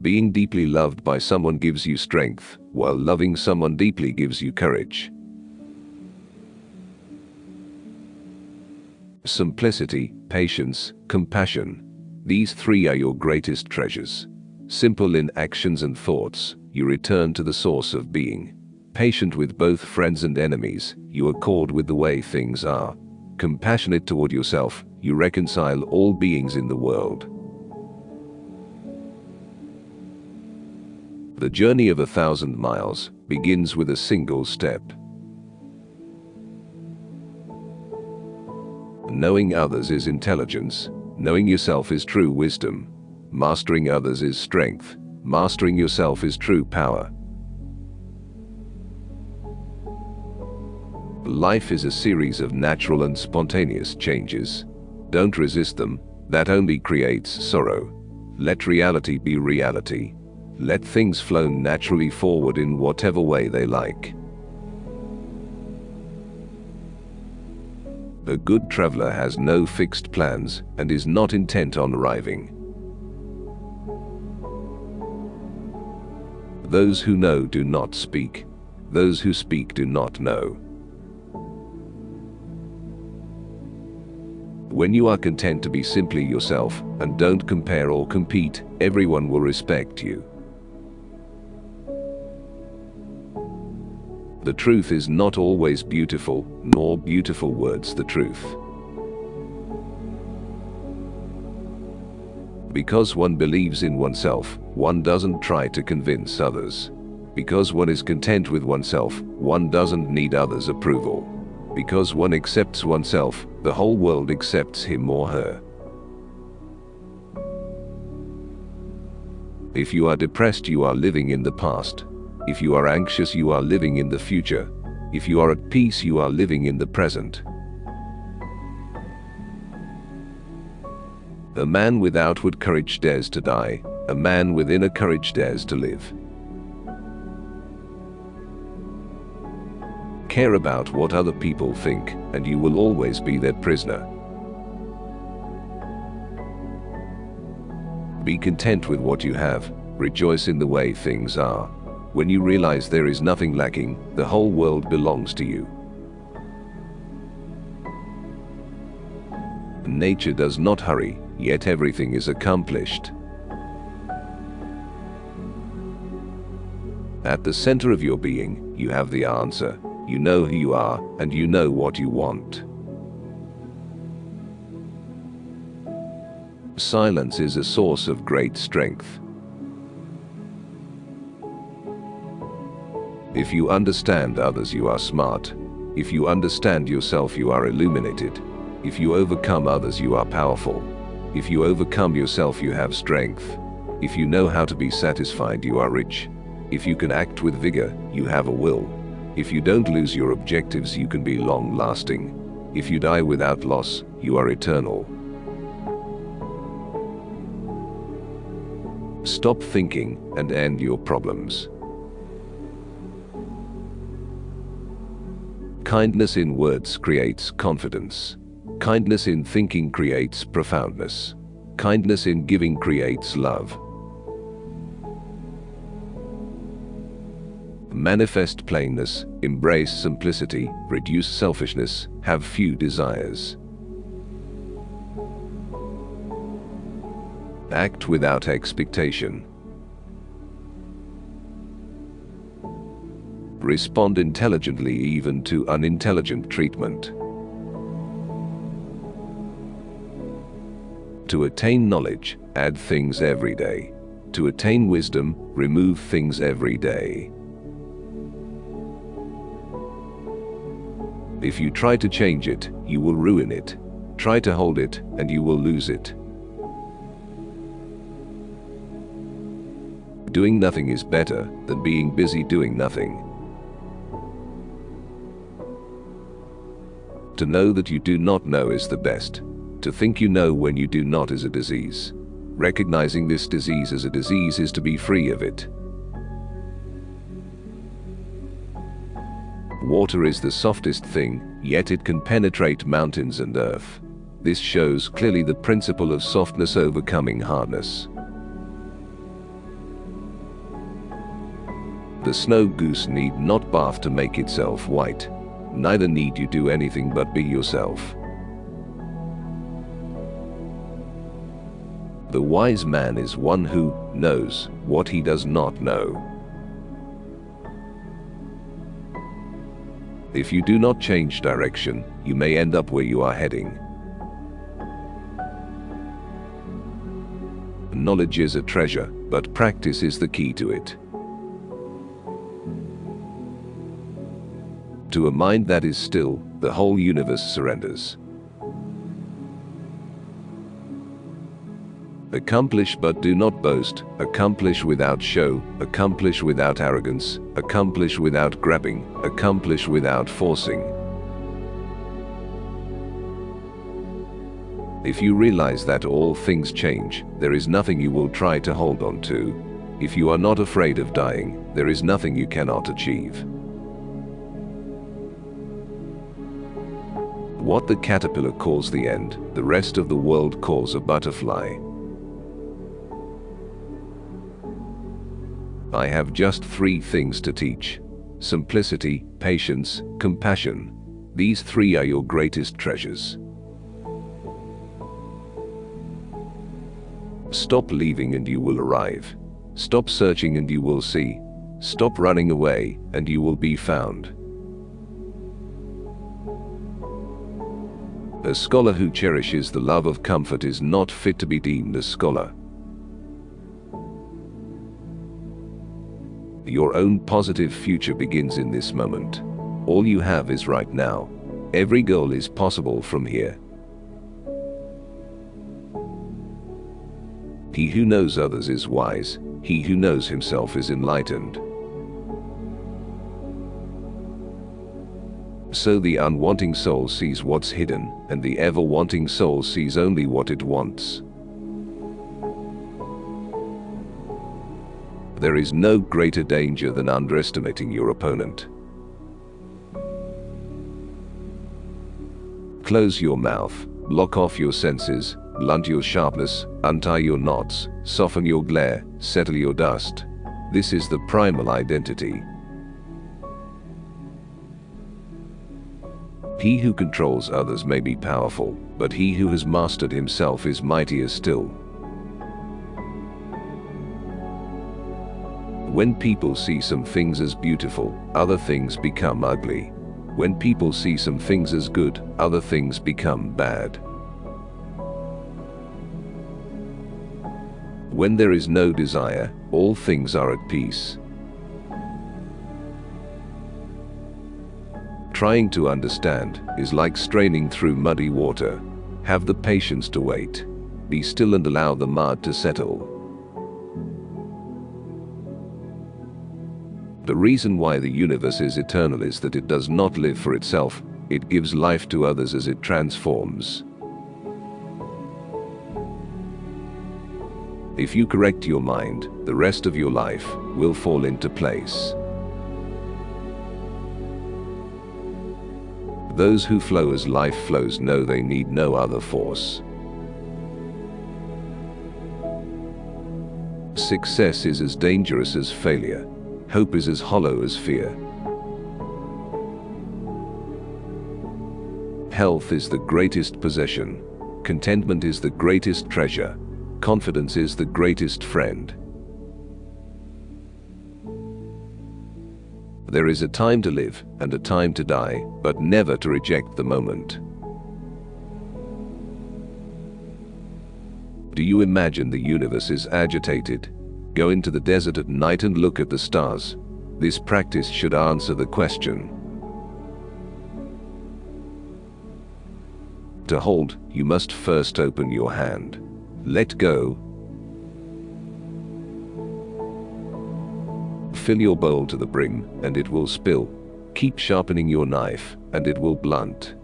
Being deeply loved by someone gives you strength, while loving someone deeply gives you courage. Simplicity, patience, compassion. These three are your greatest treasures. Simple in actions and thoughts, you return to the source of being. Patient with both friends and enemies, you accord with the way things are. Compassionate toward yourself, you reconcile all beings in the world. The journey of 1,000 miles begins with a single step. Knowing others is intelligence. Knowing yourself is true wisdom. Mastering others is strength. Mastering yourself is true power. Life is a series of natural and spontaneous changes. Don't resist them. That only creates sorrow. Let reality be reality. Let things flow naturally forward in whatever way they like. The good traveler has no fixed plans and is not intent on arriving. Those who know do not speak. Those who speak do not know. When you are content to be simply yourself and don't compare or compete, everyone will respect you. The truth is not always beautiful, nor beautiful words the truth. Because one believes in oneself, one doesn't try to convince others. Because one is content with oneself, one doesn't need others' approval. Because one accepts oneself, the whole world accepts him or her. If you are depressed, you are living in the past. If you are anxious, you are living in the future. If you are at peace, you are living in the present. A man with outward courage dares to die. A man with inner courage dares to live. Care about what other people think, and you will always be their prisoner. Be content with what you have. Rejoice in the way things are. When you realize there is nothing lacking, the whole world belongs to you. Nature does not hurry, yet everything is accomplished. At the center of your being, you have the answer. You know who you are, and you know what you want. Silence is a source of great strength. If you understand others, you are smart. If you understand yourself, you are illuminated. If you overcome others, you are powerful. If you overcome yourself, you have strength. If you know how to be satisfied, you are rich. If you can act with vigor, you have a will. If you don't lose your objectives, you can be long-lasting. If you die without loss, you are eternal. Stop thinking and end your problems. Kindness in words creates confidence. Kindness in thinking creates profoundness. Kindness in giving creates love. Manifest plainness, embrace simplicity, reduce selfishness, have few desires. Act without expectation. Respond intelligently even to unintelligent treatment. To attain knowledge, add things every day. To attain wisdom, remove things every day. If you try to change it, you will ruin it. Try to hold it, and you will lose it. Doing nothing is better than being busy doing nothing. To know that you do not know is the best. To think you know when you do not is a disease. Recognizing this disease as a disease is to be free of it. Water is the softest thing, yet it can penetrate mountains and earth. This shows clearly the principle of softness overcoming hardness. The snow goose need not bath to make itself white. Neither need you do anything but be yourself. The wise man is one who knows what he does not know. If you do not change direction, you may end up where you are heading. Knowledge is a treasure, but practice is the key to it. To a mind that is still, the whole universe surrenders. Accomplish but do not boast, accomplish without show, accomplish without arrogance, accomplish without grabbing, accomplish without forcing. If you realize that all things change, there is nothing you will try to hold on to. If you are not afraid of dying, there is nothing you cannot achieve. What the caterpillar calls the end, the rest of the world calls a butterfly. I have just 3 things to teach: simplicity, patience, compassion. These 3 are your greatest treasures. Stop leaving and you will arrive. Stop searching and you will see. Stop running away and you will be found. A scholar who cherishes the love of comfort is not fit to be deemed a scholar. Your own positive future begins in this moment. All you have is right now. Every goal is possible from here. He who knows others is wise. He who knows himself is enlightened. So the unwanting soul sees what's hidden, and the ever-wanting soul sees only what it wants. There is no greater danger than underestimating your opponent. Close your mouth, block off your senses, blunt your sharpness, untie your knots, soften your glare, settle your dust. This is the primal identity. He who controls others may be powerful, but he who has mastered himself is mightier still. When people see some things as beautiful, other things become ugly. When people see some things as good, other things become bad. When there is no desire, all things are at peace. Trying to understand is like straining through muddy water. Have the patience to wait. Be still and allow the mud to settle. The reason why the universe is eternal is that it does not live for itself, it gives life to others as it transforms. If you correct your mind, the rest of your life will fall into place. Those who flow as life flows know they need no other force. Success is as dangerous as failure. Hope is as hollow as fear. Health is the greatest possession. Contentment is the greatest treasure. Confidence is the greatest friend. There is a time to live and a time to die, but never to reject the moment. Do you imagine the universe is agitated? Go into the desert at night and look at the stars. This practice should answer the question. To hold, you must first open your hand. Let go. Fill your bowl to the brim, and it will spill. Keep sharpening your knife, and it will blunt.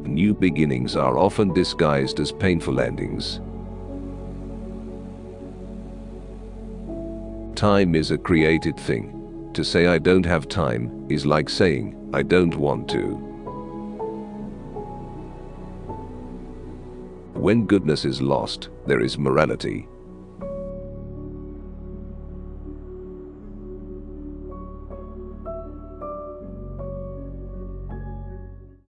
New beginnings are often disguised as painful endings. Time is a created thing. To say I don't have time is like saying I don't want to. When goodness is lost, there is morality.